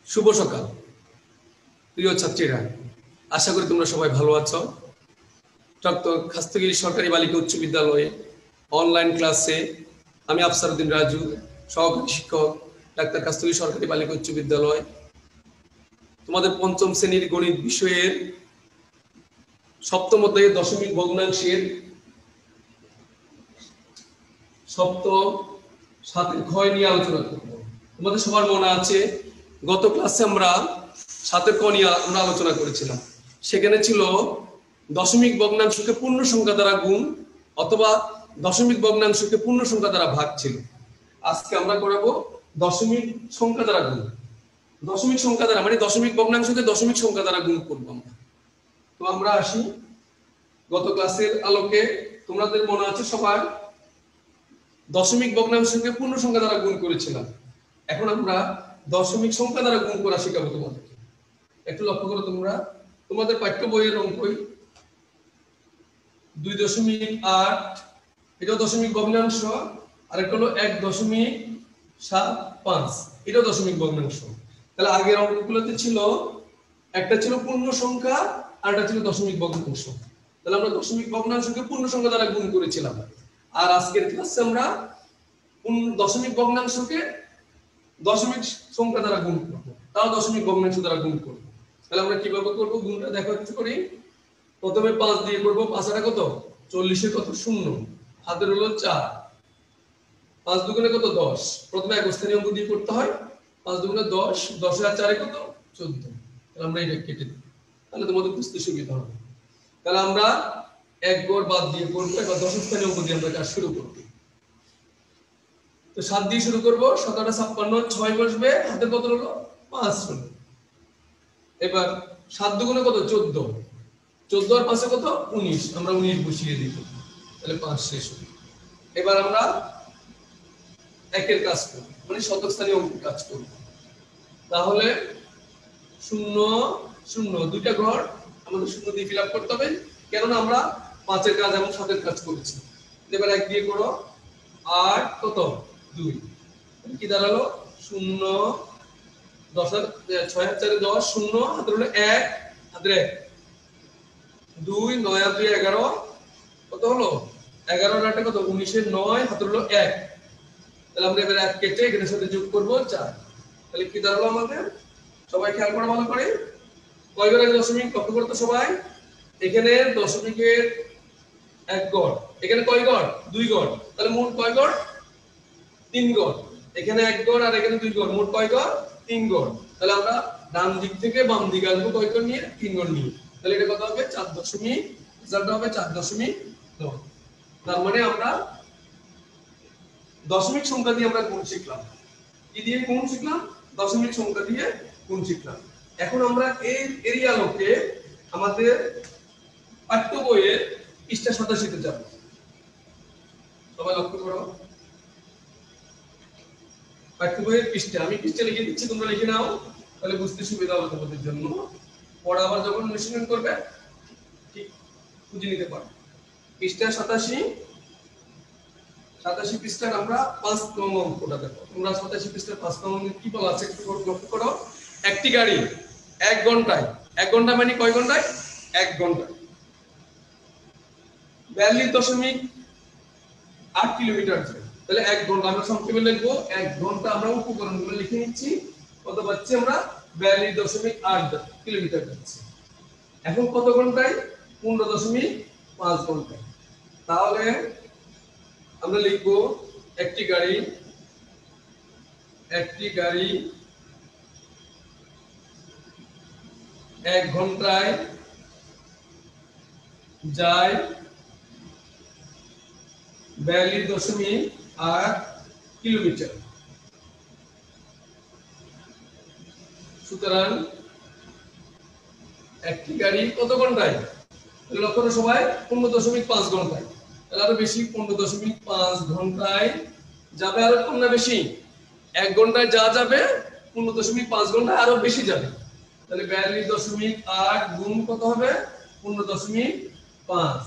শুভ সকাল প্রিয় ছাত্রীরা, আশা করি তোমরা সবাই ভালো আছো। ডক্টর খাস্তগিরি সরকারি বালিকা উচ্চ বিদ্যালয়ে অনলাইন ক্লাসে আমি আফসারউদ্দিন রাজু, সহকারী শিক্ষক, ডাক্তার খাস্তগিরি সরকারি বালিকা উচ্চ বিদ্যালয়, তোমাদের পঞ্চম শ্রেণীর গণিত বিষয়ের সপ্তম অধ্যায়ের দশমিক ভগ্নাংশের সপ্তম সাতের ক্ষয় নিয়ে আলোচনা করব। তোমাদের সবার মনে আছে গত ক্লাসে আমরা সাতের ক নিয়ে আমরা আলোচনা করেছিলাম। সেখানে ছিল দশমিক ভগ্নাংশকে পূর্ণ সংখ্যা দ্বারা গুণ অথবা দশমিক ভগ্নাংশকে পূর্ণ সংখ্যা দ্বারা ভাগ ছিল। আজকে আমরা করাবো দশমিক সংখ্যা দ্বারা গুণ। দশমিক সংখ্যা দ্বারা মানে দশমিক ভগ্নাংশকে দশমিক সংখ্যা দ্বারা গুণ করবো আমরা। তো আমরা আসি গত ক্লাসের আলোকে। তোমাদের মনে আছে সবার দশমিক ভগ্নাংশকে পূর্ণ সংখ্যা দ্বারা গুণ করেছিলাম। এখন আমরা দশমিক সংখ্যা দ্বারা গুণ করা শেখাবো তোমাদেরকে। একটু লক্ষ্য করো তোমরা, তোমাদের পাঠ্য বইয়ের অঙ্কই 2.8, এটাও দশমিক ভগ্নাংশ, আর একটা হলো 1.75, এটাও দশমিক ভগ্নাংশ। তাহলে আগের অঙ্কগুলোতে ছিল একটা ছিল পূর্ণ সংখ্যা আর একটা ছিল দশমিক ভগ্নাংশ। তাহলে আমরা দশমিক ভগ্নাংশকে পূর্ণ সংখ্যা দ্বারা গুণ করেছিলাম, আর আজকের ক্লাসে আমরা দশমিক ভগ্নাংশকে দশমিক সংখ্যা দ্বারা গুণ করবো, তাও দশমিক ভগ্নাংশ দ্বারা গুণ করবো। তাহলে আমরা কিভাবে করবো গুণটা দেখো একটু করি। প্রথমে 5 দিয়ে করবো। 5 আর কত 40 কত 0, হাতের হলো 4, 5 দুগুণে কত 10। প্রথমে এক স্থানীয় অঙ্ক দিয়ে করতে হয়। 5 দুগুণে 10, 10 আর 4 কত 14। তাহলে আমরা এটা কেটে দিই, তাহলে তোমাদের বুঝতে সুবিধা হবে। তাহলে আমরা এক গড় বাদ দিয়ে করবো। এবার 10 স্থানীয় অঙ্ক দিয়ে আমরা কাজ শুরু করবো। তো 7 দিয়ে শুরু করবো। 7 আর 56, 6 বসবে, হাতের কত হলো 5 হলো। এবার 7 দুগুণে কত 14, 14 আর 5 কত 19, আমরা 19 বসিয়ে দিব। তাহলে 5 শেষ হলো। এবার আমরা একের কাজ করব, মানে শতক স্থানীয় অঙ্কের কাজ করব। তাহলে 0 0 দুইটা ঘর আমাদের 0 দিয়ে ফিল আপ করতে হবে, কেননা আমরা 5 এর কাজ এবং 7 এর কাজ করেছি। এবার 1 দিয়ে করো, 8 কত 2, কি দাঁড়ালো 0, 10 আর 6 আর 4 10, 0 হাতের হলো 1, হাতের 1 2, 9 আর 2 11, কত হলো 11 আর 8 কত 19 এর 9, হাতের হলো 1। তাহলে আমরা এবার 1 কেটে এখানে সাথে যোগ করব 4। তাহলে কি দাঁড়ালো আমাদের, সবাই খেয়াল করে ভালো করে। কয় ঘরের দশমিক লক্ষ্য করতে সবাই। এখানে দশমিকের 1 গড়, এখানে কয় গড় 2 গড়। তাহলে মোট কয় গড় 3 গড়। এখানে 1 গড় আর এখানে 2 গড়, মোট কয় গড় 3 গড়। তাহলে আমরা ডান দিক থেকে বাম দিকে আসবো কয় গড় নিয়ে 3 গড় নিয়ে। তাহলে এটা কত হবে 4 দশমিক, রেজাল্ট হবে 4.9। তার মানে আমরা দশমিক সংখ্যা দিয়ে আমরা গুণ শিখলাম। কি দিয়ে গুণ শিখলাম? দশমিক সংখ্যা দিয়ে গুণ শিখলাম। এখন আমরা এই আলোকে আমাদের পাঠ্য বইয়ের পৃষ্ঠা 87 তে যাব। সবাই লক্ষ্য করো, পাঠ্য বইয়ের পৃষ্ঠা আমি পৃষ্ঠা লিখে দিচ্ছি, তোমরা লিখে নাও, তাহলে বুঝতে সুবিধা হবে তোমাদের জন্য। পড়া আবার যখন অনুশীলন করবে ঠিক বুঝে নিতে পারবে। পৃষ্ঠা 87 পৃষ্ঠার আমরা 5 নং অঙ্কটা দেখো। তোমরা 87 পৃষ্ঠার 5 নং অঙ্কে কি বলা আছে একটু লক্ষ্য করো। একটি গাড়ি 1 ঘন্টায়, 1 ঘন্টা মানে কয় ঘন্টায় 1 ঘন্টায় 42.8 কিলোমিটার যায়। তাহলে 1 ঘন্টা আমরা সংক্ষেপে লিখবো। 1 ঘন্টা আমরা উপকরণগুলো লিখে নিচ্ছি। কত পাচ্ছি আমরা 42.8 কিলোমিটার যাচ্ছে। এখন কত ঘন্টায় 15.5 ঘন্টায়। তাহলে আমরা লিখবো একটি গাড়ি 1 ঘন্টায় যায় 42.8 কিলোমিটার। সুতরাং একটি গাড়ি কত ঘন্টায় লক্ষ্য করো সবাই 15.5 ঘন্টায়। তাহলে আরো বেশি 15.5 ঘন্টায় যাবে, আরো কম না বেশি 1 ঘন্টায় যা যাবে 15.5 ঘন্টায় আরো বেশি যাবে। তাহলে 42.8 গুণ কত হবে 15.5।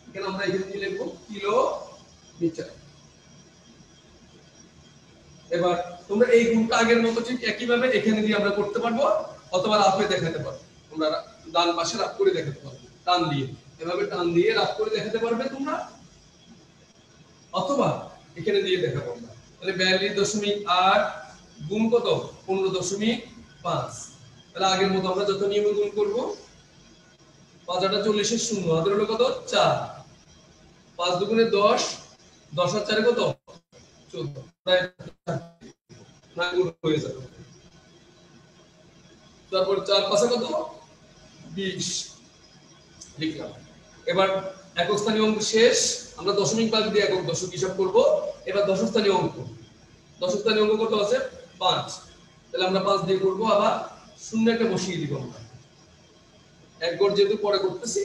এখানে আমরা এখানে কি লিখবো কিলোমিটার। এবার তোমরা এই গুণটা আগের মতো ঠিক একই ভাবে এখানে দিয়ে আমরা করতে পারবো, অথবা রাফে দেখাতে পারবো। তোমরা ডান পাশে রাফ করে দেখাতে পারবে, টান দিয়ে, এভাবে টান দিয়ে রাফ করে দেখাতে পারবে তোমরা, অথবা এখানে দিয়ে দেখাবো আমরা। তাহলে 42.8 গুণ কত 15.5। তাহলে আগের মতো আমরা যত নিয়মে গুণ করব, 5 8 40 এর শূন্য, হাতের হলো কত 4, 5 দুগুণে 10, 10 আর 4 কত 14, প্রায় না গুণ হয়ে যাবে। তারপর 4 5 কত 20 লিখলাম। এবার একক স্থানীয় অঙ্ক শেষ, আমরা দশমিক বাদ দিয়ে একক দশক হিসাব করব। এবার দশক স্থানীয় অঙ্ক, দশক স্থানীয় অঙ্ক কত আছে 5, তাহলে আমরা 5 দিয়ে করব, আবার শূন্য একটা বসিয়ে দিব আমরা, এক গড় যেহেতু পরে করতেছি,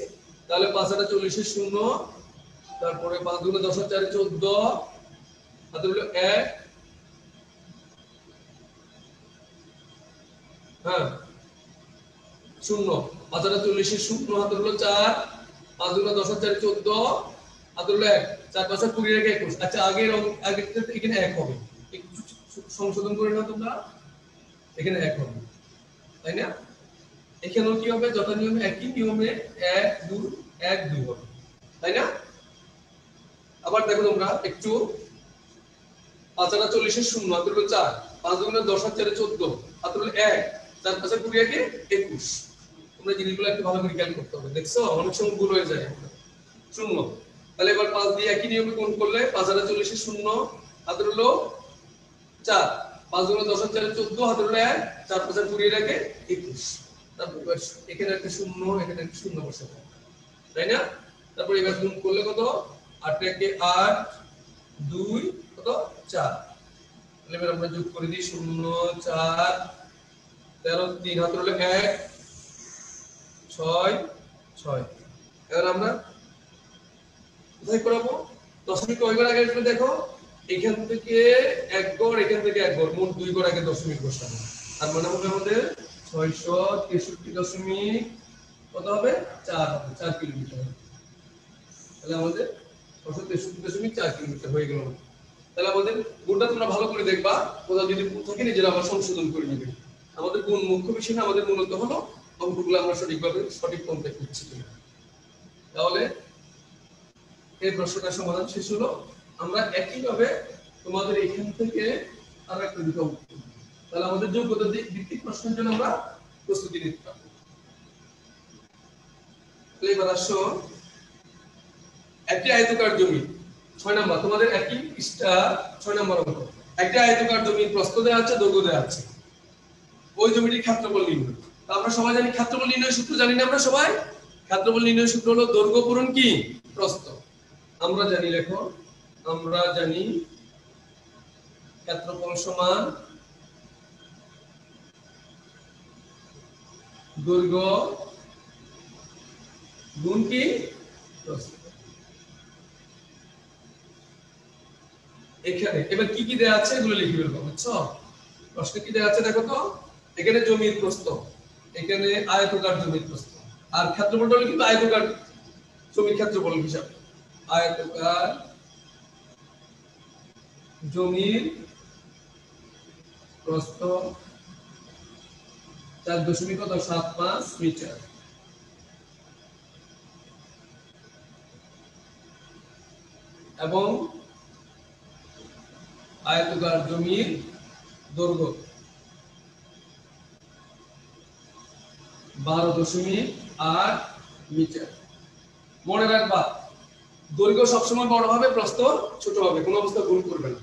তাহলে 5 8 40 এর শূন্য, তারপরে 5 দুগুণে 10 আর 4 14, হাতে হলো 1, হ্যাঁ শূন্য, 5 8 40 এর শূন্য, হাতে হলো 4, 5 দুগুণে 10 আর 4 14, হাতে হলো 1, 4 5 20 রেখে 21। আচ্ছা আগের এখানে 1 হবে, একটু সংশোধন করে নাও তোমরা, এখানে 1 হবে, তাই না? এখানেও কি হবে, যথা নিয়মে একই নিয়মে 1 2 1 2 হবে, তাই না? আবার দেখো তোমরা একটু, 5 8 40 এর শূন্য, হাতে হলো 4, 5 দুগুণে 10 আর 4 14, হাতে হলো 1, 4 5 20 রেখে 21। তোমরা জিনিসগুলো একটু ভালো করে খেয়াল করতে হবে, দেখছো অনেক সময় ভুল হয়ে যায় শূন্য। তাহলে এবার 5 দিয়ে একই নিয়মে গুণ করলে 5 8 40 এর শূন্য, হাতে হলো 4, 5 দুগুণে 10 আর 4 14, হাতে হলো 1, 4 5 20 রেখে 21। তারপর এখানে একটা শূন্য, এখানে একটা শূন্য বসাবো, তাই না? তারপর এবার গুণ করলে কত 8 একে 8 2 কত 4, তাহলে এবার আমরা যোগ করে দিই 0 4 13 3, হাতে হলো 1 6 6। এবার আমরা কোথায় করাবো, দশমিক কয়বার আগে আসবে দেখো, এখান থেকে এক গড়, এখান থেকে এক গড়, মোট 2 গড় আগে দশমিক বসাবো। তার মানে হবে আমাদের 663 কত হবে 4 হবে, 4 কিলোমিটার। তাহলে আমাদের 663.4 কিলোমিটার হয়ে গেল। তাহলে আমাদের গুণটা তোমরা ভালো করে দেখবা, কোথাও যদি ভুল থাকে নিজেরা আবার সংশোধন করে নেবে। আমাদের গুণ মুখ্য বিষয় না, আমাদের মূলত হলো অঙ্কগুলো আমরা সঠিকভাবে সঠিক পন্থায় করছি কিনা। তাহলে এই প্রশ্নটার সমাধান শেষ হলো। আমরা একইভাবে তোমাদের এখান থেকে আরো একটা দিকে উত্তর, তাহলে আমাদের যোগ্যতা ভিত্তিক প্রশ্নের জন্য আমরা প্রস্তুতি নিতে পারবো। এবার আসো, একটি আয়তাকার জমি 6 নাম্বার, তোমাদের একই পৃষ্ঠা 6 নাম্বার অঙ্ক। একটি আয়তাকার জমির প্রস্থ দেওয়া আছে, দৈর্ঘ্য দেওয়া আছে, ওই জমিটির ক্ষেত্রফল নির্ণয়। তো আমরা সবাই জানি ক্ষেত্রফল নির্ণয় সূত্র জানি না আমরা সবাই, ক্ষেত্রফল নির্ণয় সূত্র হলো দৈর্ঘ্য পূরণ কি প্রস্থ। আমরা জানি, লেখো, আমরা জানি ক্ষেত্রফল সমান দৈর্ঘ্য গুণ কি প্রস্থ। এখানে এবার কি কি দেয়া আছে এগুলো লিখে ফেলবো, বুঝছো? প্রশ্নে কি দেয়া আছে দেখো তো, এখানে জমির প্রস্থ, এখানে আয়তাকার জমির প্রস্থ, আর ক্ষেত্রফলটা হলো কিন্তু আয়তাকার জমির ক্ষেত্রফল হিসাবে, আয়তাকার জমির প্রস্থ 4.75 মিটার, এবং আয়তাকার জমির দৈর্ঘ্য 12.8 মিটার। মনে রাখবা দৈর্ঘ্য সবসময় বড় হবে, প্রস্থ ছোট হবে, কোনো অবস্থা ভুল করবে না।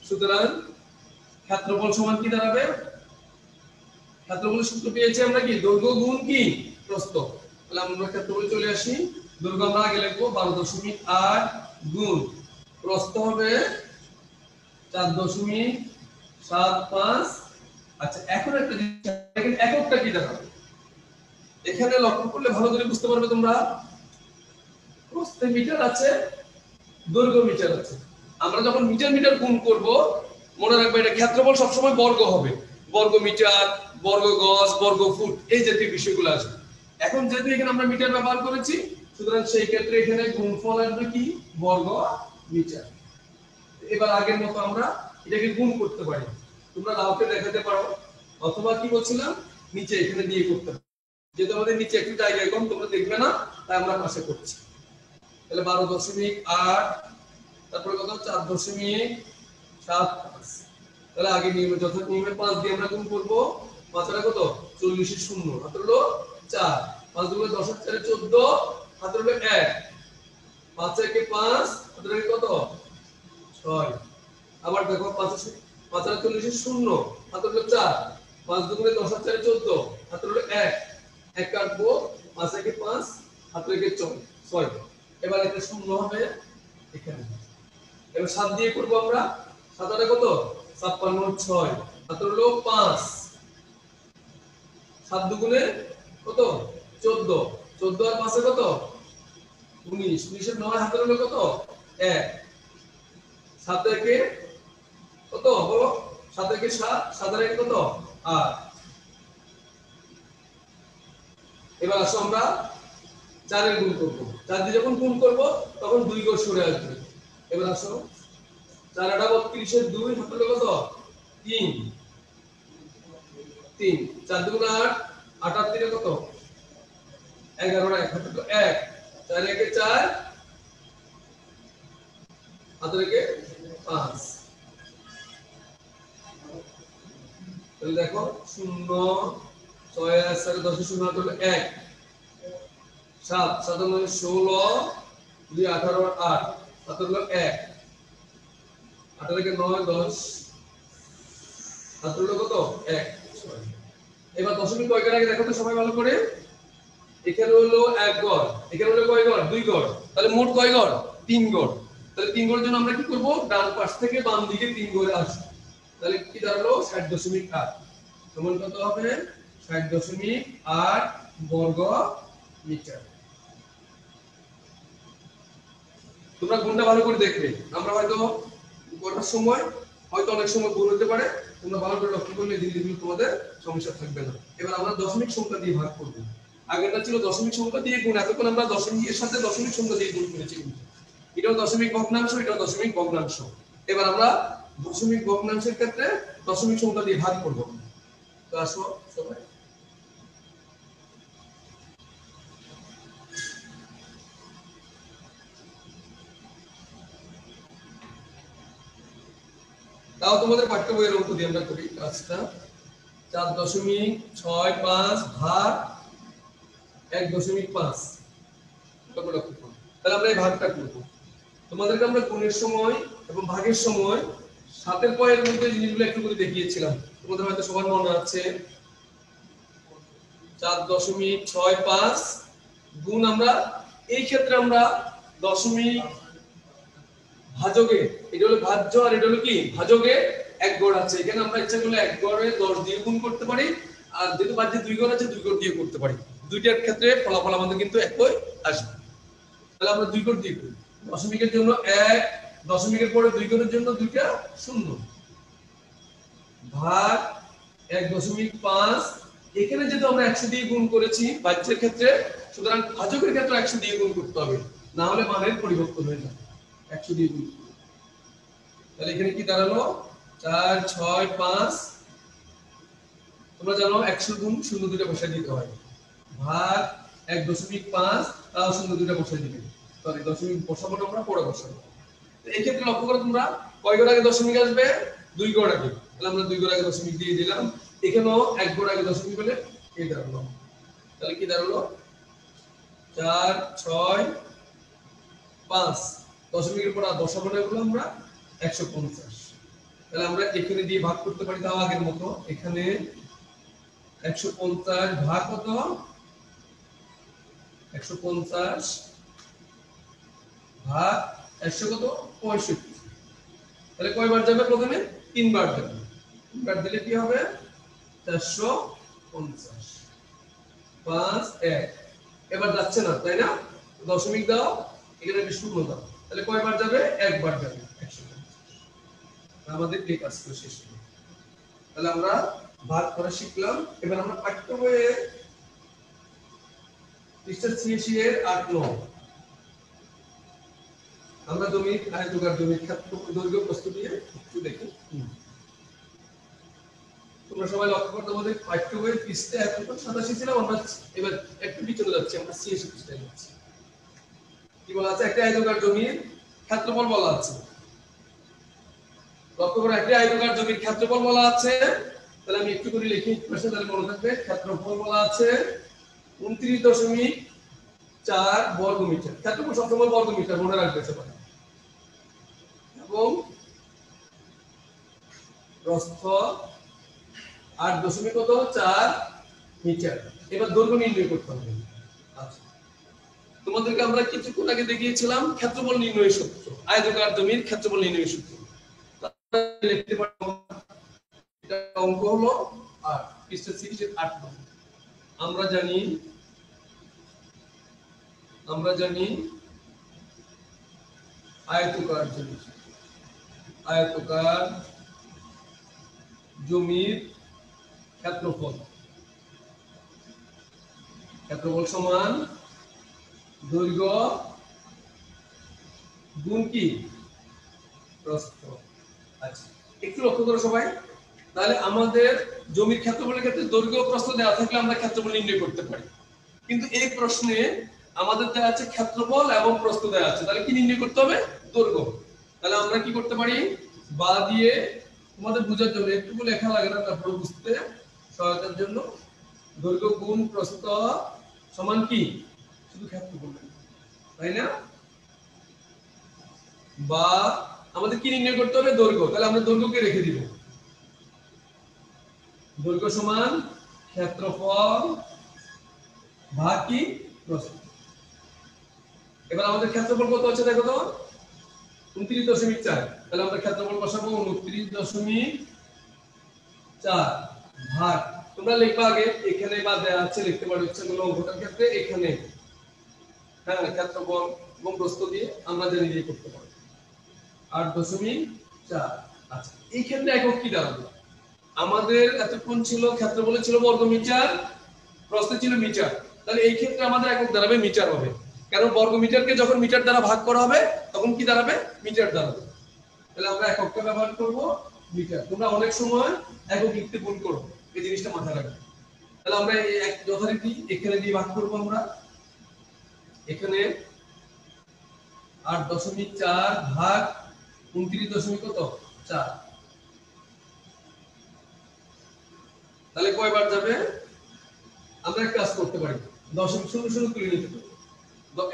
সুতরাং ক্ষেত্রফল সমান কি দাঁড়াবে, ক্ষেত্রফলের সূত্র পেয়েছি আমরা কি দৈর্ঘ্য গুণ কি প্রস্থ। তাহলে আমরা ক্ষেত্রফল চলে আসি, দৈর্ঘ্য আমরা আগে লিখবো 12.8 গুণ প্রস্থ হবে 4.75। আচ্ছা এখন একটা জিনিস, এখানে এককটা কি দেখাবে, এখানে লক্ষ্য করলে ভালো করে বুঝতে পারবে তোমরা, প্রস্থে মিটার আছে, দৈর্ঘ্য মিটার আছে। আমরা যখন মিটার মিটার গুণ করব, মনে রাখবে এটা ক্ষেত্রফল সবসময় বর্গ হবে, বর্গ মিটার, বর্গ গজ, বর্গ ফুট, এই জাতীয় বিষয়গুলো আসবে। এখন যেহেতু এখানে আমরা মিটার ব্যবহার করেছি, সুতরাং সেই ক্ষেত্রে এখানে গুণফল আসবে কি বর্গ মিটার। এবার আগের মতো আমরা এটাকে গুণ করতে পারি, তোমরা রাউকে দেখাতে পারো, অথবা কি বলছিলাম নিচে এখানে দিয়ে করতে পারো। যেহেতু আমাদের নিচে একটু জায়গা কম, তোমরা দেখবে না, তাই আমরা পাশে করছি। তাহলে 12.8, তারপরে কত 4.75। তাহলে আগে নিয়মে যথার্থ নিয়মে 5 দিয়ে আমরা গুণ করব। 5 এর কত 40 এর শূন্য, হাতে হলো 4, 5 দুগুণে 10 এর 4 14, হাতে হলো 1, 5 একে 5, হাতে হলো কত 6। আবার দেখো 5 এর 40 এর শূন্য, হাতে হলো 4, 5 দুগুণে 10 এর 4 14, হাতে হলো 1, 1 কাটবো, 5 একে 5, হাতে লেগে 6। এবার এটা শূন্য হবে এখানে। এবার 7 দিয়ে করব আমরা। 7 এর কত 56 6, হাতে হলো 5, 7 দুগুণে কত 14, 14 আর 5 এ কত 19, 19 এর 9, হাতে হলো কত 1, 7 একে কত বলো, 7 একে 7, 7 এর কত 8। এবার আসো আমরা 4 এর গুণ করব। 4 দিয়ে যখন গুণ করব তখন 2 ঘর সরে আসবে। এবার আসো 4 8 32 এর 2, হাতে হলো কত 3, 3, 4 দুগুণ 8, 8 আর 3 কত 11, 1 হাতে হলো 1, 4 একে 4, হাতে রেখে 5। তাহলে দেখো 0, 6 আর 4 10 এর শূন্য, হাতে হলো 1, 7 7 মানে 16, 2 18 আর 8, হাতে হলো 1, 8 রেখে 9 10, হাতে হলো কত 1 6। এবার দশমিক কয়টার আগে দেখো তো সবাই ভালো করে। এখানে হলো 1 ঘর, এখানে হলো কয় ঘর 2 ঘর, তাহলে মোট কয় ঘর 3 ঘর। তাহলে 3 ঘরের জন্য আমরা কি করব, ডান পাশ থেকে বাম দিকে 3 ঘরে আসব। তাহলে কি দাঁড়ালো 60.8, সমান কত হবে 60.8 বর্গ মিটার। তোমরা গুণটা ভালো করে দেখবে, আমরা হয়তো করার সময় হয়তো অনেক সময় ভুল হতে পারে, তোমরা ভালো করে লক্ষ্য করলে জিনিসগুলো তোমাদের সমস্যা থাকবে না। এবার আমরা দশমিক সংখ্যা দিয়ে ভাগ করব। আগেরটা ছিল দশমিক সংখ্যা দিয়ে গুণ, এতক্ষণ আমরা দশমিকের সাথে দশমিক সংখ্যা দিয়ে গুণ করেছি। এটাও দশমিক ভগ্নাংশ, এটাও দশমিক ভগ্নাংশ। এবার আমরা দশমিক ভগ্নাংশের ক্ষেত্রে দশমিক সংখ্যা দিয়ে ভাগ করব। তো আসো সবাই, তাও তোমাদের পাঠ্য বইয়ের অঙ্ক দিয়ে আমরা করি কাজটা। 4.65 ভাগ 1.5। তাহলে আমরা এই ভাগটা করব। তোমাদেরকে আমরা গুণের সময় এবং ভাগের সময় সাতের পয়ের মধ্যে জিনিসগুলো একটু করে দেখিয়েছিলাম, তোমাদের হয়তো সবার মনে আছে। 4.65 গুণ আমরা এই ক্ষেত্রে আমরা দশমিক ভাজকে, এটা হলো ভাজ্য আর এটা হলো কি ভাজকে 1 ঘর আছে, এখানে আমরা ইচ্ছা করলে 1 ঘরে 10 দিয়ে গুণ করতে পারি, আর যেহেতু ভাজ্যে 2 ঘর আছে 2 ঘর দিয়ে করতে পারি। দুইটার ক্ষেত্রে ফলাফল আমাদের কিন্তু একই আসবে। তাহলে আমরা 2 ঘর দিয়ে করি। দশমিকের জন্য 1, দশমিকের পরে 2 ঘরের জন্য 2টা 0 ভাগ 1.5। এখানে যেহেতু আমরা 100 দিয়ে গুণ করেছি ভাজ্যের ক্ষেত্রে, সুতরাং ভাজকের ক্ষেত্রে 100 দিয়ে গুণ করতে হবে, না হলে মানের পরিবর্তন হয়ে যাবে। 100 দিয়ে গুণ, তাহলে এখানে কি দাঁড়ালো 4 6 5। তোমরা জানো 100 গুণ 0 দুটো বসায় দিতে হয়, ভাগ 1.5, তাও 0 দুটো বসায় দিবে। সরি, দশমিক বসাবো না, আমরা পরে বসাবো। তো এই ক্ষেত্রে লক্ষ্য করো তোমরা কয় ঘর আগে দশমিক আসবে 2 ঘর আগে, তাহলে আমরা 2 ঘর আগে দশমিক দিয়ে দিলাম। এখানেও 1 ঘর আগে দশমিক হলে এই দাঁড়ালো। তাহলে কি দাঁড়ালো 4 6 5, দশমিকের পর বসাবো না, এগুলো আমরা 150। তাহলে আমরা এখানে দিয়ে ভাগ করতে পারি, তাও আগের মতো। এখানে 150 ভাগ কত 150 ভাগ 100 কত 65। তাহলে কয়বার যাবে, প্রথমে 3 বার যাবে। 3 বার দিলে কি হবে 450 5 1। এবার যাচ্ছে না, তাই না? দশমিক দাও, এখানে একটা শূন্য দাও, তাহলে কয়বার যাবে, একবার যাবে 150। আমাদের এই কাজটা শেষ হলো। তাহলে আমরা ভাগ করা শিখলাম। এবার আমরা পাঠ্য বইয়ে পৃষ্ঠা 86 এর 8 9 আমরা জমির আয়তাকার জমির ক্ষেত্রফল দৈর্ঘ্য প্রস্থ দিয়ে একটু দেখি। তোমরা সবাই লক্ষ্য করো তোমাদের পাঠ্য বইয়ের পৃষ্ঠা 187 ছিলাম, আমরা এবার একটু পিছনে যাচ্ছি, আমরা 86 পৃষ্ঠায় যাচ্ছি। কি বলা আছে? একটা আয়তাকার জমির ক্ষেত্রফল বলা আছে। লক্ষ্য করো, একটা আয়তাকার জমির ক্ষেত্রফল বলা আছে। তাহলে আমি একটু করে লিখি, প্রশ্ন তাহলে মনে থাকবে। ক্ষেত্রফল বলা আছে 29.4 বর্গ মিটার। ক্ষেত্রফল সবসময় বর্গ মিটার মনে রাখবে সবাই। এবং প্রস্থ 8.4 মিটার। এবার দৈর্ঘ্য নির্ণয় করতে হবে। আচ্ছা, তোমাদেরকে আমরা কিছুক্ষণ আগে দেখিয়েছিলাম ক্ষেত্রফল নির্ণয়ের সূত্র, আয়তাকার জমির ক্ষেত্রফল নির্ণয়ের সূত্র। লিখতে পারবো, এটা অঙ্ক হলো 8 পৃষ্ঠা 68 নম্বর। আমরা জানি আয়তাকার জমির ক্ষেত্রফল সমান দৈর্ঘ্য গুণ কি প্রস্থ। আচ্ছা, একটু লক্ষ্য করো সবাই। তাহলে আমাদের জমির ক্ষেত্রফলের ক্ষেত্রে দৈর্ঘ্য প্রস্থ দেওয়া থাকলে আমরা ক্ষেত্রফল নির্ণয় করতে পারি, কিন্তু এই প্রশ্নে আমাদের দেওয়া আছে ক্ষেত্রফল এবং প্রস্থ দেওয়া আছে। তাহলে কি নির্ণয় করতে হবে? দৈর্ঘ্য। তাহলে আমরা কি করতে পারি? বা দিয়ে তোমাদের বোঝার জন্য একটু লেখা লাগে না, তারপর বুঝতে সহায়তার জন্য দৈর্ঘ্য গুণ প্রস্থ সমান কি শুধু ক্ষেত্রফল, তাই না? বা আমাদের কি নির্ণয় করতে হবে? দৈর্ঘ্য। তাহলে আমরা দৈর্ঘ্যকে রেখে দিব, দৈর্ঘ্য সমান ক্ষেত্রফল ভাগ কি প্রস্থ। এবার আমাদের ক্ষেত্রফল কত আছে দেখো তো, 29.4। তাহলে আমরা ক্ষেত্রফল বসাবো 29.4 ভাগ, তোমরা লিখবা আগে এখানে বা দেয়া আছে লিখতে পারো ইচ্ছা করলে অঙ্কটার ক্ষেত্রে এখানে, হ্যাঁ, ক্ষেত্রফল এবং প্রস্থ দিয়ে আমরা জানি দিয়ে করতে পারবো 8.4। আচ্ছা, এই ক্ষেত্রে একক কি দাঁড়াবে? আমাদের এতক্ষণ ছিল ক্ষেত্রফলে ছিল বর্গ মিটার, প্রস্থে ছিল মিটার। তাহলে এই ক্ষেত্রে আমাদের একক দাঁড়াবে মিটার হবে, কারণ বর্গ মিটারকে যখন মিটার দ্বারা ভাগ করা হবে তখন কি দাঁড়াবে? মিটার দাঁড়াবে। তাহলে আমরা এককটা ব্যবহার করব মিটার। তোমরা অনেক সময় একক লিখতে ভুল করো, এই জিনিসটা মাথায় রাখবে। তাহলে আমরা এই এক যথারীতি এখানে দিয়ে ভাগ করব। আমরা এখানে 8.4 ভাগ 29.4, তাহলে কয়বার যাবে? আমরা একটা কাজ করতে পারি, দশমিক শূন্য শূন্য তুলে নিতে পারি।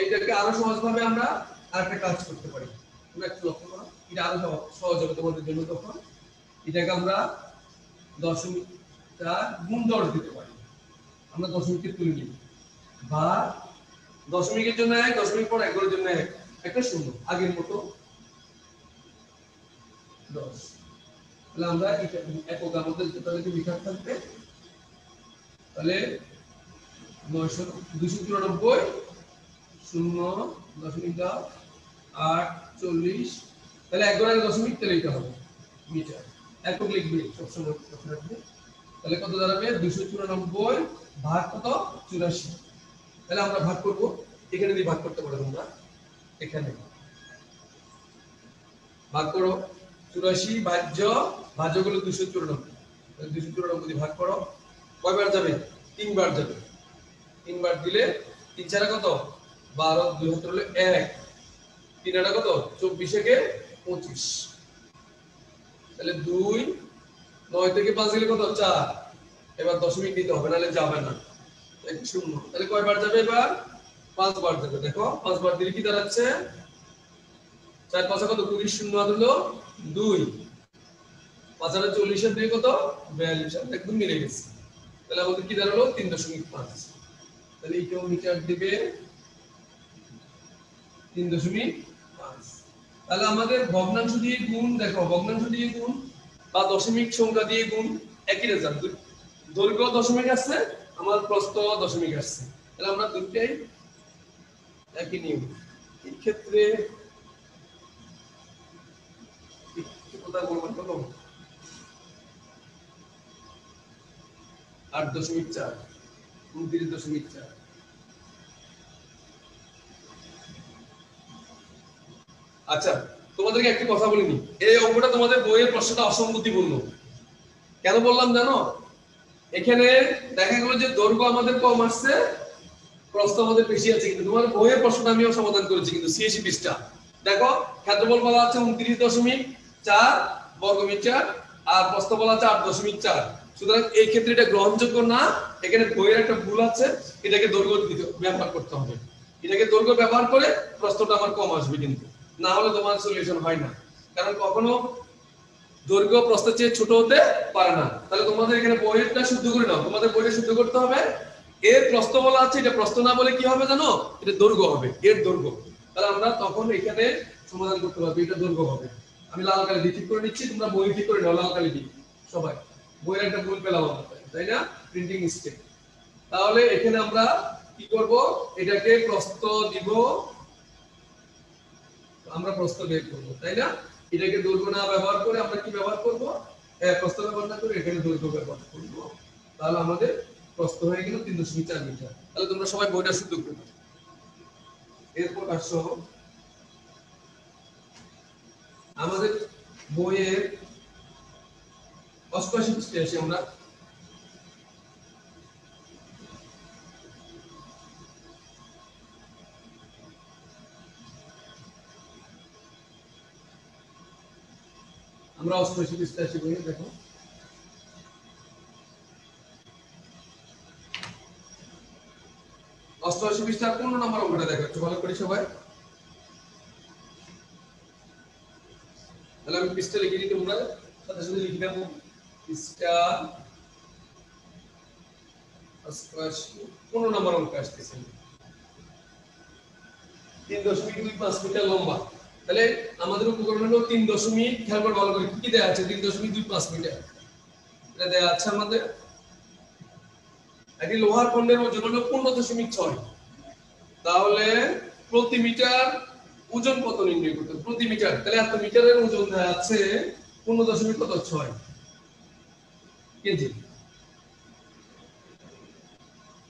এটাকে আরো সহজ ভাবে আমরা আরেকটা কাজ করতে পারি। তোমরা একটু লক্ষ্য করো, এটা আরো সহজ হবে তোমাদের জন্য। তখন এটাকে আমরা 0.4 গুণ 10 দিতে পারি। আমরা দশমিককে তুলে নিই, বা দশমিকের জন্য 1, দশমিক পর 1 এর জন্য 1, একটা শূন্য আগের মতো 10। তাহলে আমরা এটা একক আমাদের তাহলে কি লেখা থাকবে? তাহলে 294 0.840, তাহলে 1 গণের দশমিক, তাহলে এটা হবে মিটার। একক লিখবে সবসময় কথা রাখবে। তাহলে কত দাঁড়াবে? 294 ভাগ কত? 84। তাহলে আমরা ভাগ করব, এখানে দিয়ে ভাগ করতে পারো তোমরা, এখানে ভাগ করো 84 ভাজ্য হলো 294। তাহলে 294 দিয়ে ভাগ করো, কয়বার যাবে? 3 বার যাবে। 3 বার দিলে 3 4 কত? 12, 2 হাতে হলো 1, 3 8 কত? 24 একে 25। তাহলে 2, 9 থেকে 5 গেলে কত? 4। এবার দশমিক দিতে হবে, নাহলে যাবে না, শূন্য। তাহলে কয়বার যাবে? এবার 5 বার যাবে। দেখো 5 বার দিলে কি দাঁড়াচ্ছে? 4 5 কত? 20, শূন্য হাত হলো 2, 5 আর 40 এর 2 কত? 42, একদম মিলে গেছে। তাহলে আমাদের কি দাঁড়ালো? 3.5। তাহলে এইটাও মিটার দিবে 3.5। তাহলে আমাদের ভগ্নাংশ দিয়ে গুণ, দেখো ভগ্নাংশ দিয়ে গুণ বা দশমিক সংখ্যা দিয়ে গুণ একই রেজাল্ট। দৈর্ঘ্য দশমিক আসছে, আমার প্রস্থ দশমিক আসছে, তাহলে আমরা দুটোই একই নিয়ম। এই ক্ষেত্রে কথা বলবো কত? 8.4 29.4। আচ্ছা, তোমাদেরকে একটা কথা বলিনি, এই অঙ্কটা তোমাদের বইয়ের প্রশ্নটা অসঙ্গতিপূর্ণ। কেন বললাম জানো? এখানে দেখা গেল যে দৈর্ঘ্য আমাদের কম আসছে, প্রস্থ আমাদের বেশি আছে, কিন্তু তোমার বইয়ের প্রশ্নটা আমিও সমাধান করেছি কিন্তু 86 পৃষ্ঠা। দেখো ক্ষেত্রফল বলা আছে 29.4 বর্গমিটার আর প্রস্থ বলা আছে 8.4। সুতরাং এই ক্ষেত্রে এটা গ্রহণযোগ্য না, এখানে বইয়ের একটা ভুল আছে, এটাকে দৈর্ঘ্য ব্যবহার করতে হবে। এটাকে দৈর্ঘ্য ব্যবহার করে প্রস্থটা আমার কম আসবে, কিন্তু না হলে তোমার সলিউশন হয় না। কারণ কখনো দৈর্ঘ্য প্রস্থের চেয়ে ছোট হতে পারে না। তাহলে তোমাদের এখানে বইয়েরটা শুদ্ধ করে নাও, তোমাদের বইটা শুদ্ধ করতে হবে। এর প্রস্থ বলা আছে, এটা প্রস্থ না বলে কি হবে জানো? এটা দৈর্ঘ্য হবে, এর দৈর্ঘ্য। তাহলে আমরা তখন এখানে সমাধান করতে পারবো, এটা দৈর্ঘ্য হবে। আমি লাল কালি দিয়ে ঠিক করে নিচ্ছি, তোমরা বই ঠিক করে নাও লাল কালি দিয়ে। সবাই বইয়ের একটা ভুল পেলাম আমরা, তাই না? Printing mistake. তাহলে এখানে আমরা কি করব? এটাকে প্রস্থ দিব, আমরা প্রস্থ বের করব, তাই না? এটাকে দৈর্ঘ্য না ব্যবহার করে আমরা কি ব্যবহার করব? প্রস্থ ব্যবহার না করে এখানে দৈর্ঘ্য ব্যবহার করব। তাহলে আমাদের প্রস্থ হয়ে গেল 3.4 মিটার। তাহলে তোমরা সবাই বইটা শুদ্ধ করবে। এরপর আসো আমাদের বইয়ের 88 পৃষ্ঠায় আসি আমরা। আমরা 88 পৃষ্ঠায় আসি বইয়ে, দেখো 88 পৃষ্ঠার 15 নম্বর অঙ্কটা দেখো একটু ভালো করে সবাই। তাহলে আমি পৃষ্ঠা লিখে দিই, তোমরা সাথে সাথে লিখে দাও পৃষ্ঠা 15 নম্বর অঙ্ক আসতেছে। 3.25 মিটার লম্বা। তাহলে আমাদের উপকরণ হলো 3 খেয়াল করে ভালো করে কি দেয়া আছে, 3.25 মিটার এটা দেয়া আছে আমাদের। একটি লোহার খন্ডের ওজন হলো 15.6। তাহলে প্রতি মিটার ওজন কত নির্ণয় করতে হবে? প্রতি মিটার, তাহলে এত মিটারের ওজন দেয়া আছে 15.6 কেজি।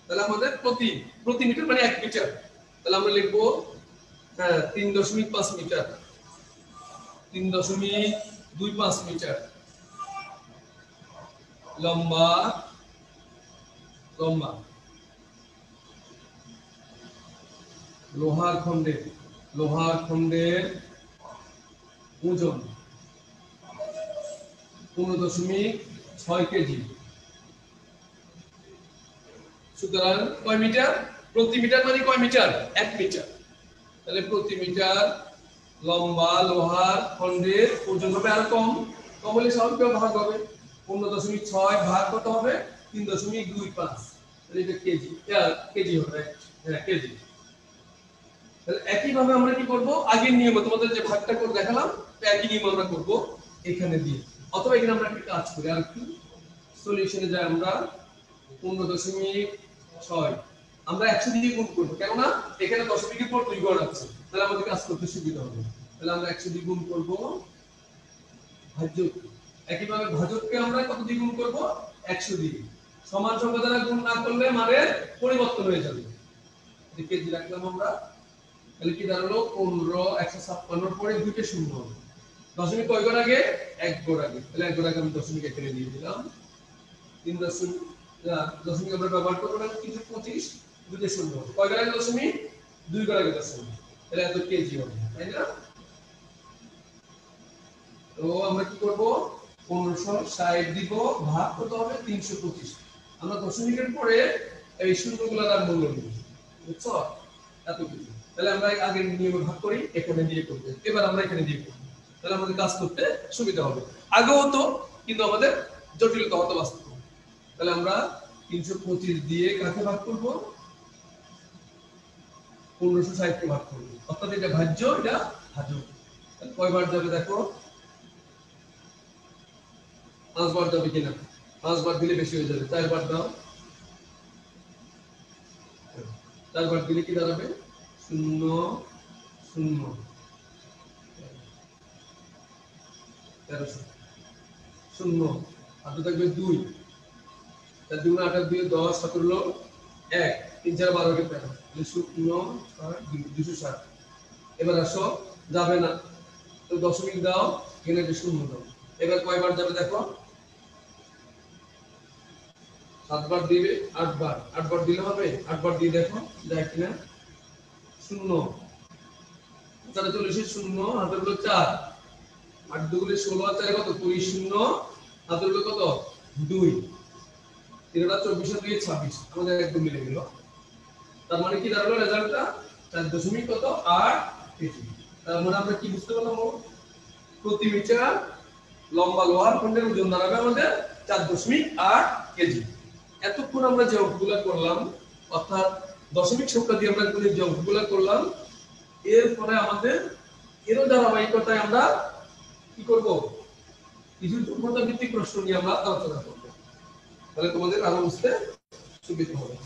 তাহলে আমাদের প্রতি মিটার মানে 1 মিটার। তাহলে আমরা লিখবো 3.5 মিটার, 3.25 মিটার লম্বা লোহার খন্ডের ওজন 15.6 কেজি। সুতরাং কয় মিটার? প্রতি মিটার মানে কয় মিটার? 1 মিটার। তাহলে প্রতি মিটার লম্বা লোহার খন্ডের ওজন হবে আর কম হলে স্বাভাবিকভাবে ভাগ হবে। 15.6 ভাগ কত হবে? 3.25। তাহলে এটা কেজি, কেজি হবে, হ্যাঁ কেজি। তাহলে একই ভাবে আমরা কি করব? আগের নিয়মে তোমাদের যে ভাগটা করে দেখালাম, একই নিয়ম আমরা করব এখানে দিয়ে। অথবা এখানে আমরা একটা কাজ করি, আর কি সলিউশনে যাই আমরা 15.6 আমরা 100 দিয়ে গুণ করব, কেননা এখানে দশমিকের পর 2 ঘর আছে, তাহলে আমাদের কাজ করতে সুবিধা হবে। তাহলে আমরা 100 দিয়ে গুণ করব ভাজক। একই ভাবে ভাজককে আমরা কত দিয়ে গুণ করব? 100 দিয়ে। সমান সংখ্যা দ্বারা গুণ না করলে মানের পরিবর্তন হয়ে যাবে। এদিকে কেজি রাখলাম আমরা। তাহলে কি দাঁড়ালো? 15 156 পরে দুইটা শূন্য হবে। দশমিক কয় ঘর আগে? 1 ঘর আগে। তাহলে 1 ঘর আগে আমি দশমিক এখানে দিয়ে দিলাম। 3 দশমিক আমরা ব্যবহার করব না, 325 দুইটা শূন্য হবে। কয় ঘর আগে দশমিক? 2 ঘর আগে দশমিক। তাহলে এত কেজি হবে, তাই না? তো আমরা কি করব? 1560 দিব, ভাগ কত হবে? 325। আমরা দশমিকের পরে এই শূন্যগুলোর আর মূল্য নিব, বুঝছো? এত কিছু। তাহলে আমরা আগে নিয়মে ভাগ করি, এখানে দিয়ে করব। এবার আমরা এখানে দিয়ে করব, তাহলে আমাদের কাজ করতে সুবিধা হবে। আগে হতো কিন্তু আমাদের জটিলতা হতো বাস্তব। তাহলে আমরা 325 দিয়ে কাকে ভাগ করব? 1560 কে ভাগ করব। অর্থাৎ এটা ভাজ্য, এটা ভাজক। কয়বার যাবে দেখো? 5 বার যাবে কিনা? 5 বার দিলে বেশি হয়ে যাবে, 4 বার দাও। 4 বার দিলে কি দাঁড়াবে? 0 0 1300 0 হাতে থাকবে 2, 4 2 8 2 10 17 1 3 4 12 কে 13 0 260। এবার আসো, যাবে না তো দশমিক দাও, এখানে একটা শূন্য দাও। এবার কয়বার যাবে দেখো? 7 বার দিলে 8 বার, 8 বার দিলে হবে, 8 বার দিয়ে দেখো যায় কিনা। 0 তাহলে 40 0 হাতের গুলো 4, 8 দুগুণে 16 আর 4 কত 20, 0 হাতের গুলো কত 2, এটা 24 আর 2 26, আমাদের একদম মিলে গেল। তার মানে কি দাঁড়ালো রেজাল্টটা 4.8 কেজি। তার মানে আমরা কি বুঝতে পারলাম, প্রতি মিটার লম্বা লোহার খন্ডের ওজন দাঁড়াবে আমাদের 4.8 কেজি। এতক্ষণ আমরা যে অঙ্কগুলো করলাম, অর্থাৎ দশমিক সংখ্যা দিয়ে আমরা যে অঙ্কগুলো করলাম, এরপরে আমাদের এরও ধারাবাহিকতায় আমরা কি করব, কিছু যোগ্যতা ভিত্তিক প্রশ্ন নিয়ে আমরা আলোচনা করব, তাহলে তোমাদের আরো বুঝতে সুবিধা হবে।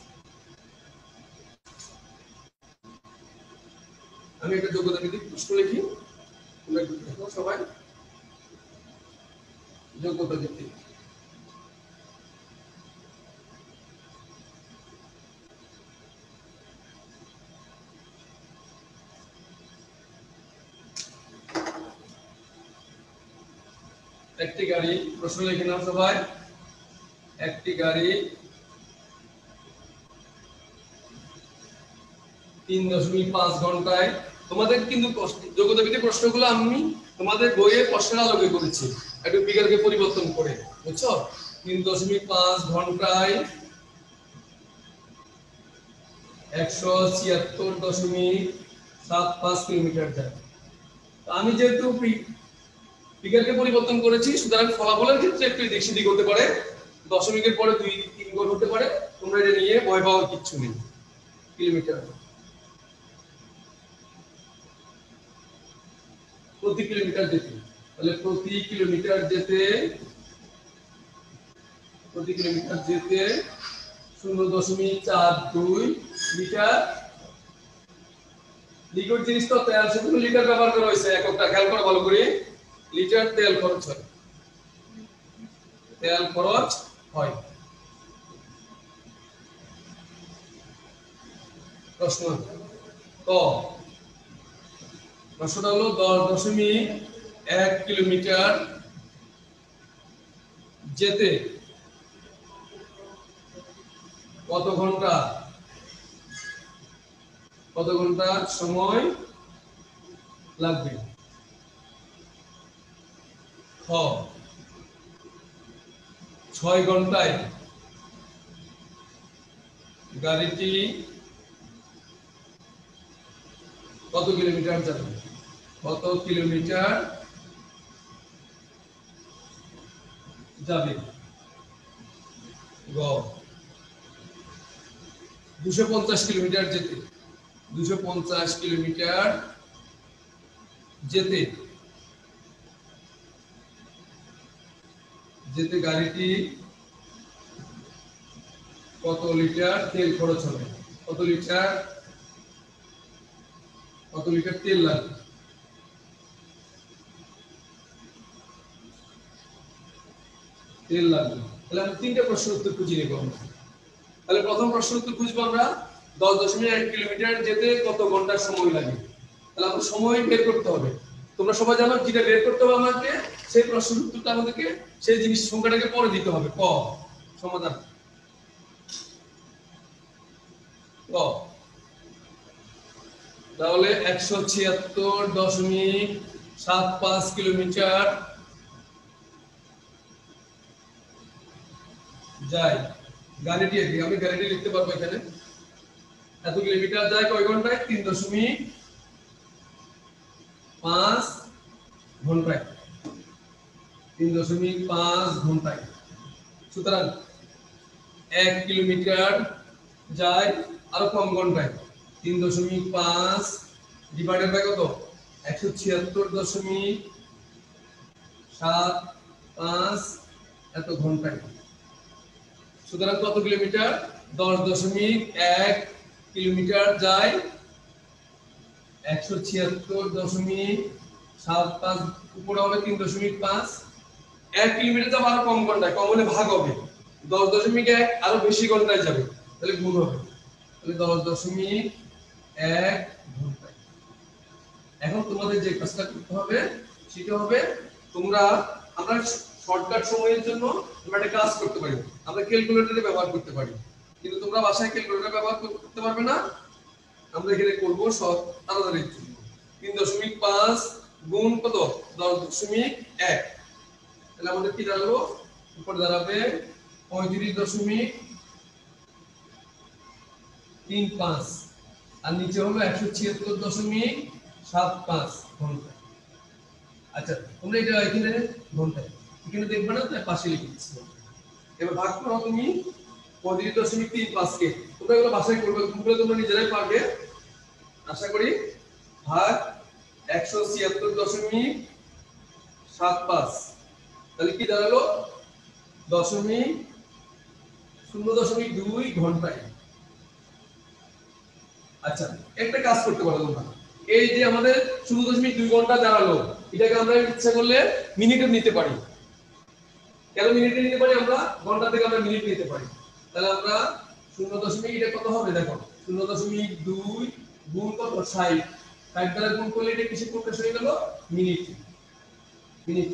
আমি একটা যোগ্যতা ভিত্তিক প্রশ্ন লিখি, তোমরা একটু দেখো সবাই। যোগ্যতা ভিত্তিক একটি গাড়ি, প্রশ্ন লিখে নাও সবাই। একটি গাড়ি 3.5 ঘন্টায়, তোমাদের কিন্তু যোগ্যতা ভিত্তিক প্রশ্নগুলো আমি তোমাদের বইয়ের প্রশ্নের আলোকে করেছি, একটু ফিগারকে পরিবর্তন করে, বুঝছো? 3.5 ঘন্টায় 176.75 কিলোমিটার যায়। আমি যেহেতু ফিগারকে পরিবর্তন করেছি, সুতরাং ফলাফলের ক্ষেত্রে একটু এদিক সেদিক হতে পারে, দশমিকের পরে 2-3 গুণ হতে পারে, তোমরা এটা নিয়ে ভয় পাওয়ার কিচ্ছু নেই। কিলোমিটার প্রতি কিলোমিটার যেতে, তাহলে প্রতি কিলোমিটার যেতে 0.42 লিটার। লিকুইড জিনিস তো তেল, শুধু লিটার ব্যবহার করা হয়েছে, এককটা খেয়াল করে ভালো করে। লিটার তেল খরচ হয়, তেল খরচ হয়। প্রশ্ন ক, প্রশ্নটা হলো 10.1 কিলোমিটার যেতে কত ঘন্টা সময় লাগবে? খ 6 ঘন্টায় গাড়িটি কত কিলোমিটার যাবে? কত কিলোমিটার যাবে? গ 250 কিলোমিটার যেতে, 250 কিলোমিটার যেতে গাড়িটি কত লিটার তেল খরচ হবে? কত লিটার তেল লাগবে? তাহলে আমি 3টে প্রশ্নের উত্তর খুঁজে নেব। তাহলে প্রথম প্রশ্নের উত্তর খুঁজবো আমরা, 10.1 কিলোমিটার যেতে কত ঘন্টা সময় লাগে। তাহলে আমাদের সময় বের করতে হবে। তোমরা সবাই জানো যেটা বের করতে হবে আমাকে, সেই প্রশ্নের উত্তরটা আমাদেরকে সেই জিনিস সংখ্যাটাকে পরে দিতে হবে। ক সমাধান, ক তাহলে 176.75 কিলোমিটার যায় গাড়িটি। আমি গাড়িটি লিখতে পারবো এখানে, এত কিলোমিটার যায় কয় ঘন্টায়? 3.5 ঘন্টায়, 3.5 ঘন্টায়। সুতরাং 1 কিলোমিটার যায় আরো কম ঘন্টায়, 3.5 ডিভাইডেড বাই কত? 176.75 এত ঘন্টায়। সুতরাং কত কিলোমিটার? 10.1 কিলোমিটার যায় 176.75, উপরে হবে 3.5। 1 কিলোমিটার যাবে আরো কম ঘন্টায়, কম হলে ভাগ হবে, 10.1 আরো বেশি ঘন্টায় যাবে, তাহলে গুণ হবে, তাহলে 10.1 ঘন্টায়। এখন তোমাদের যে কাজটা করতে হবে সেটা হবে, আমরা শর্টকাট সময়ের জন্য আমরা একটা কাজ করতে পারি, আমরা ক্যালকুলেটরে ব্যবহার করতে পারি, কিন্তু তোমরা বাসায় ক্যালকুলেটর ব্যবহার করতে পারবে না। আমরা এখানে করব সব তাড়াতাড়ি 3.5 গুণ কত 10.1, তাহলে আমাদের কি দাঁড়ালো, উপরে দাঁড়াবে 35.35 আর নিচে হলো 176.75 ঘন্টা। আচ্ছা তোমরা এটা এখানে ঘন্টায় এখানে দেখবে না, তাই পাশে লিখে দিচ্ছি। এবার ভাগ করো তুমি 35.35 কে, তোমরা এগুলো বাসায় করবে, তোমরা নিজেরাই পারবে আশা করি। ভাগ 176.75, তাহলে কি দাঁড়ালো 0.2 ঘন্টায়। আচ্ছা একটা কাজ করতে পারো তোমরা, এই যে আমাদের 0.2 ঘন্টা দাঁড়ালো, এটাকে আমরা ইচ্ছা করলে মিনিটে নিতে পারি। কেন মিনিটে নিতে পারি? আমরা ঘন্টা থেকে আমরা মিনিট নিতে পারি। তাহলে আমরা 0.2 এটা কত হবে দেখো, 0.2 গুণ কত 60, 60 দ্বারা গুণ করলে এটা কিসে প্রকাশ হয়ে গেল, মিনিট। মিনিট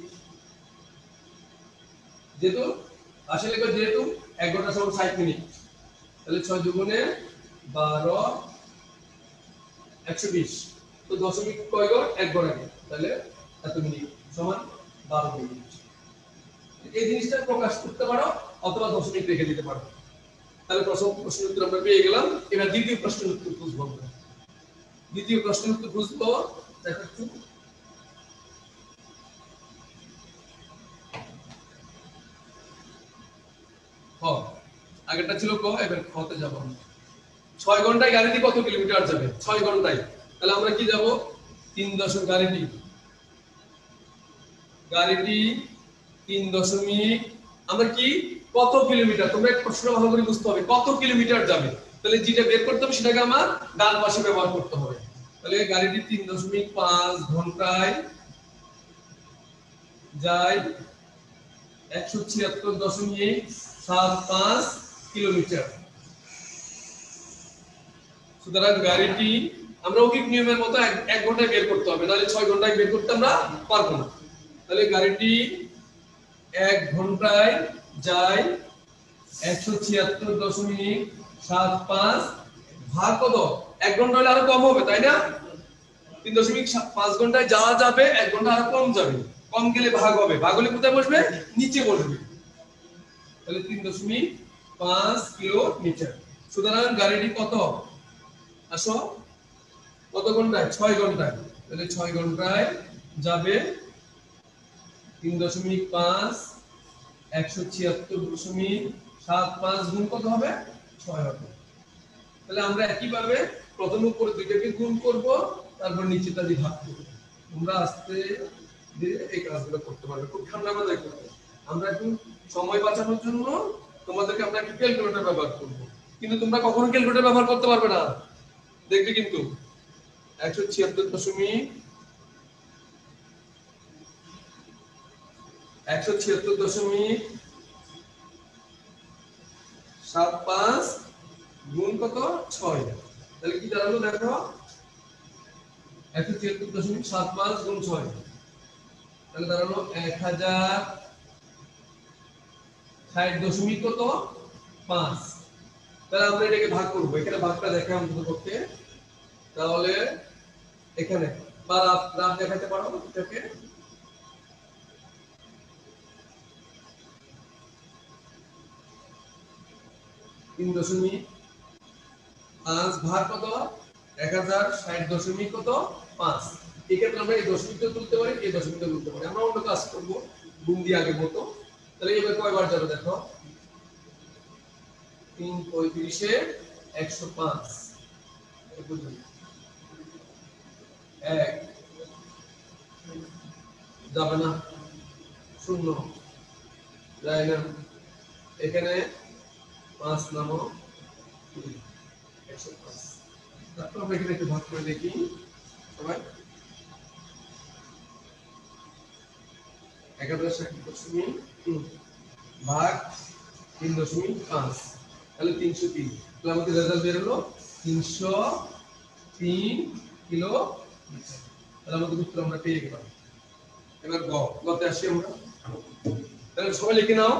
যেহেতু আসলে যেহেতু 1 ঘন্টা সমান 60 মিনিট, তাহলে 6 দুগুণে 12 120, তো দশমিক কয় ঘর 1 ঘর আগে, তাহলে এত মিনিট সমান 12 মিনিট। এই জিনিসটা প্রকাশ করতে পারো অথবা দশমিক রেখে দিতে পারো। তাহলে প্রথম প্রশ্নের উত্তর আমরা পেয়ে গেলাম। এবার দ্বিতীয় প্রশ্নের উত্তর খুঁজবো আমরা। দ্বিতীয় প্রশ্নের উত্তর খুঁজবো, দেখো আগেরটা ছিল ক, এবার খতে যাব। 6 ঘন্টায় গাড়িটি কত কিলোমিটার যাবে? 6 ঘন্টায়, তাহলে আমরা কি যাব 3 দশমিক, গাড়িটি 3 দশমিক, আমরা কি কত কিলোমিটার, তোমরা এক প্রশ্ন ভালো করে বুঝতে হবে, কত কিলোমিটার যাবে। তাহলে যেটা বের করতে হবে সেটাকে আমার ডান পাশে ব্যবহার করতে হবে। তাহলে গাড়িটি 3.5 ঘন্টায় যায় 176.75 কিলোমিটার। সুতরাং গাড়িটি আমরা অঙ্কিক নিয়মের মতো 1 ঘন্টায় বের করতে হবে, নাহলে 6 ঘন্টায় বের করতে আমরা পারবো না। তাহলে গাড়িটি 1 ঘন্টায় যায় 176.75 ভাগ কত, 1 ঘন্টা হলে আরো কম হবে তাই না? 3.5 ঘন্টায় যাওয়া যাবে, 1 ঘন্টা আরো কম যাবে, কম গেলে ভাগ হবে, ভাগ হলে কোথায় বসবে, নিচে বসবে। তাহলে 3.5 কিলোমিটার। সুতরাং গাড়িটি কত, আসো কত ঘন্টায়, 6 ঘন্টায়, তাহলে 6 ঘন্টায় যাবে 3.5 176.75 গুণ কত হবে, 6 হবে। তাহলে আমরা একই ভাবে প্রথম উপর দুইটাকে গুণ করব, তারপর নিচেটা দিয়ে ভাগ করব। তোমরা আস্তে ধীরে এই কাজগুলো করতে পারবে, খুব ঠান্ডা মাথায় করবে। আমরা একটু সময় বাঁচানোর জন্য তোমাদেরকে আমরা একটু ক্যালকুলেটর ব্যবহার করব, কিন্তু তোমরা কখনো ক্যালকুলেটর ব্যবহার করতে পারবে না, দেখবে কিন্তু 176.75 গুণ কত 6, তাহলে কি দাঁড়ালো দেখো 176.75 গুণ 6, তাহলে দাঁড়ালো 1060 কত 5। তাহলে আমরা এটাকে ভাগ করব, এখানে ভাগটা দেখাই অন্তত করতে, তাহলে এখানে বা রাত দেখাতে পারো এটাকে, তিন দশমিক 5 ভাগ কত 1060 কত 5। এক্ষেত্রে আমরা এই দশমিকটা তুলতে পারি, এই দশমিকটা তুলতে পারি, আমরা অন্য কাজ করব গুণ দিয়ে আগের মতো। তাহলে এবার কয়বার যাবে দেখো, 3 35 এ 105 এক যাবে না, শূন্য যায় না, এখানে 5 নামো 105। তারপর আমরা এখানে একটু ভাগ করে দেখি সবাই, 11.3 ভাগ 3.5, তাহলে 303। তাহলে আমাদের রেজাল্ট বের হলো 303 কিলোমিটার। তাহলে আমাদের উত্তর আমরা পেয়ে গেলাম। এবার গতে আসি আমরা। তাহলে সবাই লিখে নাও।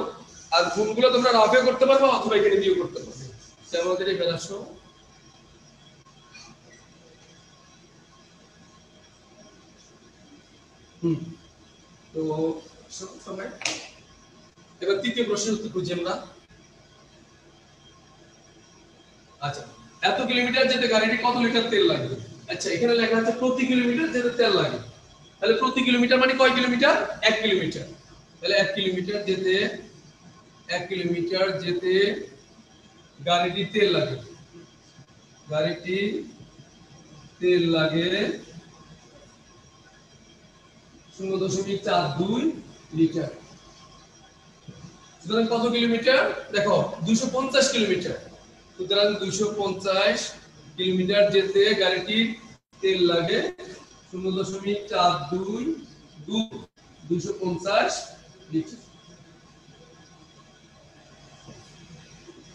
আর গুণগুলো তোমরা রাফে করতে পারবে অথবা এখানে দিয়েও করতে পারবে। আমাদের এখানে আসো। তো সবাই এবার তৃতীয় প্রশ্নের উত্তর খুঁজি আমরা। আচ্ছা, এত কিলোমিটার যেতে গাড়িটি কত লিটার তেল লাগে? আচ্ছা, এখানে লেখা আছে প্রতি কিলোমিটার যেতে তেল লাগে। তাহলে প্রতি কিলোমিটার মানে কয় কিলোমিটার? 1 কিলোমিটার। তাহলে 1 কিলোমিটার যেতে গাড়িটি তেল লাগে। গাড়িটি তেল লাগে 0.42 লিটার। সুতরাং কত কিলোমিটার? দেখো 250 কিলোমিটার। সুতরাং 250 কিলোমিটার যেতে গাড়িটি তেল লাগে 0.42 250 লিটার।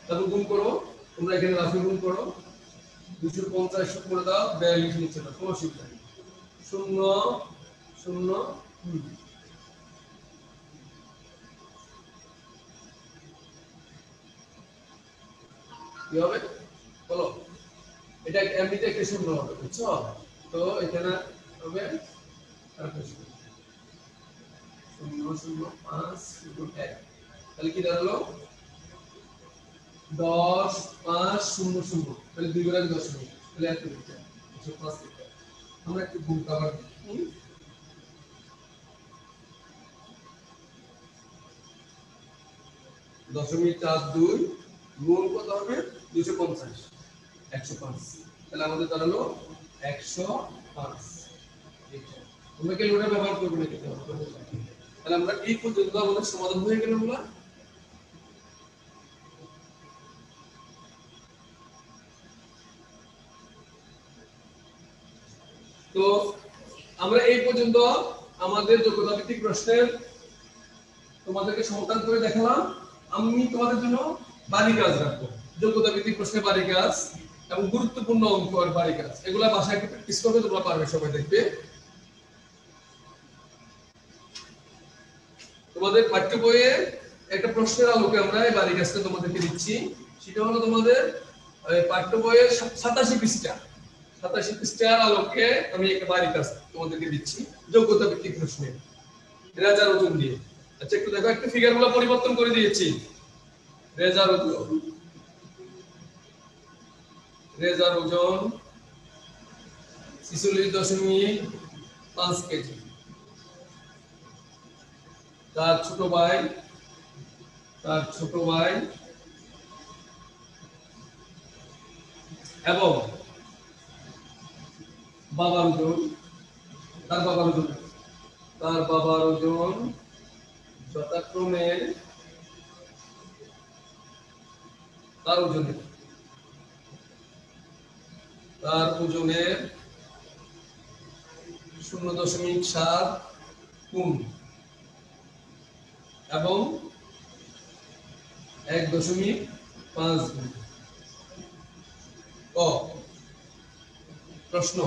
তারপর গুণ করো, তোমরা এখানে রাশি গুণ করো। 250 করে দাও 42 নিচে দাও, কোনো অসুবিধা নেই। 0 0 কি হবে বলো? এটা এমনিতে একটা শূন্য হবে, বুঝছো? তো এখানে হবে 0.05 তাহলে কি দাঁড়ালো? 10.500 তাহলে 2 গুণ 10 তাহলে 1 লিটার 105 লিটার। আমরা একটু গুণ আবার দেখি। 0.42 গুণ কত হবে? 250 105। তাহলে আমাদের দাঁড়ালো 105 লিটার। তোমরা কিলোমিটার ব্যবহার করবে না কিন্তু। তাহলে আমরা এই পর্যন্ত আমাদের সমাধান হয়ে গেল। আমরা তো আমরা এই পর্যন্ত আমাদের যোগ্যতা ভিত্তিক প্রশ্নের তোমাদেরকে সমাধান করে দেখালাম। আমি তোমাদের জন্য বাড়ি কাজ রাখবো, যোগ্যতা ভিত্তিক প্রশ্নের বাড়ি কাজ এবং গুরুত্বপূর্ণ অঙ্ক আর বাড়ি কাজ, এগুলা বাসায় একটু প্র্যাকটিস করবে, তোমরা পারবে, সবাই দেখবে। তোমাদের পাঠ্য বইয়ে একটা প্রশ্নের আলোকে আমরা এই বাড়ি কাজটা তোমাদেরকে দিচ্ছি। সেটা হলো তোমাদের পাঠ্য বইয়ের 87 পৃষ্ঠা, 87 পৃষ্ঠার আলোকে আমি একটা বাড়ি কাজ তোমাদেরকে দিচ্ছি যোগ্যতা ভিত্তিক প্রশ্নে রেজার ওজন দিয়ে। আচ্ছা, একটু দেখো, একটু ফিগারগুলো পরিবর্তন করে দিয়েছি। রেজার ওজন 46.5 কেজি। তার ছোট ভাই এবং বাবার ওজন, তার বাবার ওজন যথাক্রমে তার ওজনের 0.7 গুণ এবং 1.5 গুণ। প্রশ্ন,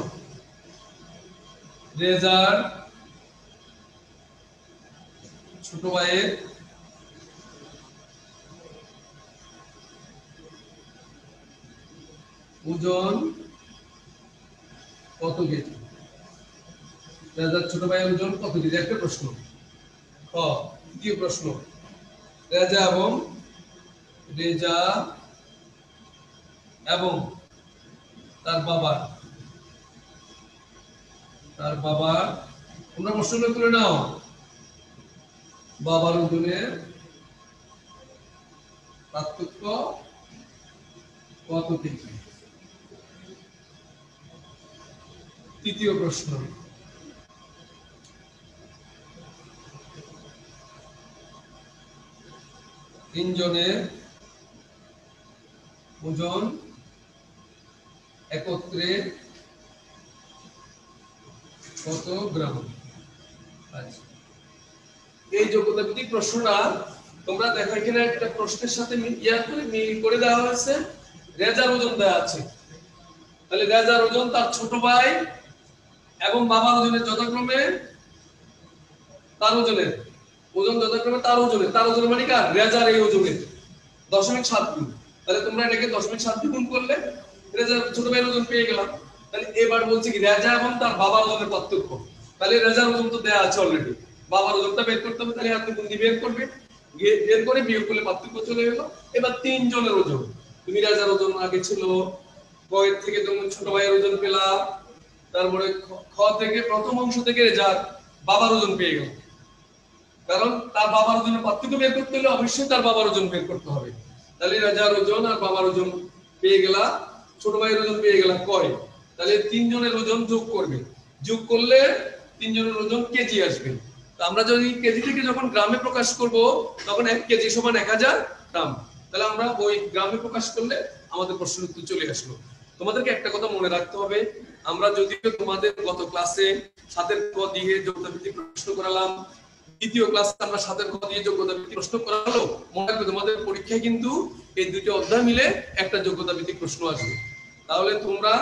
রেজার ছোট ভাইয়ের ওজন কত কেজি? রেজার ছোট ভাইয়ের ওজন কত কেজি? একটা প্রশ্ন। দ্বিতীয় প্রশ্ন, রেজা এবং তার বাবার তোমরা প্রশ্নটা তুলে নাও। বাবার ওজনের পার্থক্য কত কেজি? তৃতীয় প্রশ্ন, তিনজনের ওজন একত্রে কত গ্রাম? আচ্ছা, এই যোগ্যতা ভিত্তিক প্রশ্নটা তোমরা দেখো, এখানে একটা প্রশ্নের সাথে মিল করে দেওয়া হয়েছে। রেজার ওজন দেওয়া আছে, তাহলে রেজার ওজন তার ছোট ভাই এবং বাবার ওজনের যথাক্রমে তার ওজনের ওজন যথাক্রমে তার ওজনের মানে কার রেজার এই ওজনের 0.7 গুণ। তাহলে তোমরা এটাকে 0.7 গুণ করলে রেজার ছোট ভাইয়ের ওজন পেয়ে গেলাম। তাহলে এবার বলছি কি রেজা এবং তার বাবার ওজনের পার্থক্য। তাহলে রেজার ওজন তো দেয়া আছে অলরেডি, বাবার ওজনটা বের করতে হবে। তাহলে হাতে গুণ দিয়ে বের করবে, বের করে বিয়োগ করলে পার্থক্য চলে গেল। এবার তিনজনের ওজন, তুমি রেজার ওজন আগে ছিল, বয়ের থেকে তুমি ছোট ভাইয়ের ওজন পেলা, তারপরে খ থেকে প্রথম অংশ থেকে রেজার বাবার ওজন পেয়ে গেল। কারণ তার বাবার ওজনের পার্থক্য বের করতে হলে অবশ্যই তার বাবার ওজন বের করতে হবে। তাহলে রেজার ওজন আর বাবার ওজন পেয়ে গেলা, ছোট ভাইয়ের ওজন পেয়ে গেলা কয়। তাহলে তিনজনের ওজন যোগ করবে, যোগ করলে তিনজনের ওজন কেজি আসবে। আমরা যদি কেজি থেকে যখন গ্রামে প্রকাশ করব তখন 1 কেজি সমান 1000 গ্রাম। তাহলে আমরা ওই গ্রামে প্রকাশ করলে আমাদের প্রশ্নের উত্তর চলে আসলো। তোমাদেরকে একটা কথা মনে রাখতে হবে, আমরা যদিও তোমাদের গত ক্লাসে 7 ক দিয়ে যোগ্যতা ভিত্তিক প্রশ্ন করালাম, দ্বিতীয় ক্লাসে আমরা 7 ক দিয়ে যোগ্যতা ভিত্তিক প্রশ্ন করালো, মনে রাখবে তোমাদের পরীক্ষায় কিন্তু এই দুটো অধ্যায় মিলে একটা যোগ্যতা ভিত্তিক প্রশ্ন আসবে। তাহলে তোমরা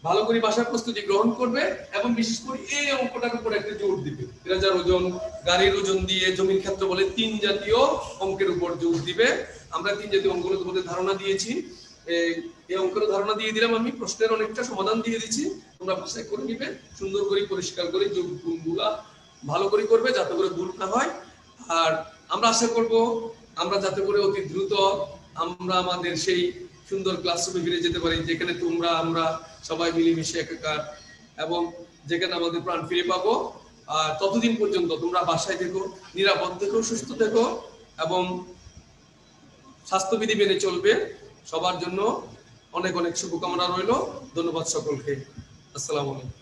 ভালো করে ভাষার প্রস্তুতি গ্রহণ করবে এবং বিশেষ করে এই অঙ্কটার উপর একটা জোর দিবে। রেজার ওজন, গাড়ির ওজন দিয়ে জমির ক্ষেত্র বলে 3 জাতীয় অঙ্কের উপর জোর দিবে। আমরা 3 জাতীয় অঙ্কগুলো তোমাদের ধারণা দিয়েছি, এই অঙ্কের ধারণা দিয়ে দিলাম, আমি প্রশ্নের অনেকটা সমাধান দিয়ে দিচ্ছি, তোমরা বাসায় করে নিবে, সুন্দর করে পরিষ্কার করে যোগগুলা ভালো করে করবে যাতে করে ভুল না হয়। আর আমরা আশা করব আমরা যাতে করে অতি দ্রুত আমরা আমাদের সেই সুন্দর ক্লাসরুমে ফিরে যেতে পারি, যেখানে তোমরা আমরা সবাই মিলেমিশে একাকার এবং যেখানে আমাদের প্রাণ ফিরে পাবো। আর ততদিন পর্যন্ত তোমরা বাসায় থেকো, নিরাপদ থেকো, সুস্থ থেকো এবং স্বাস্থ্যবিধি মেনে চলবে। সবার জন্য অনেক অনেক শুভকামনা রইল। ধন্যবাদ সকলকে। আসসালামু আলাইকুম।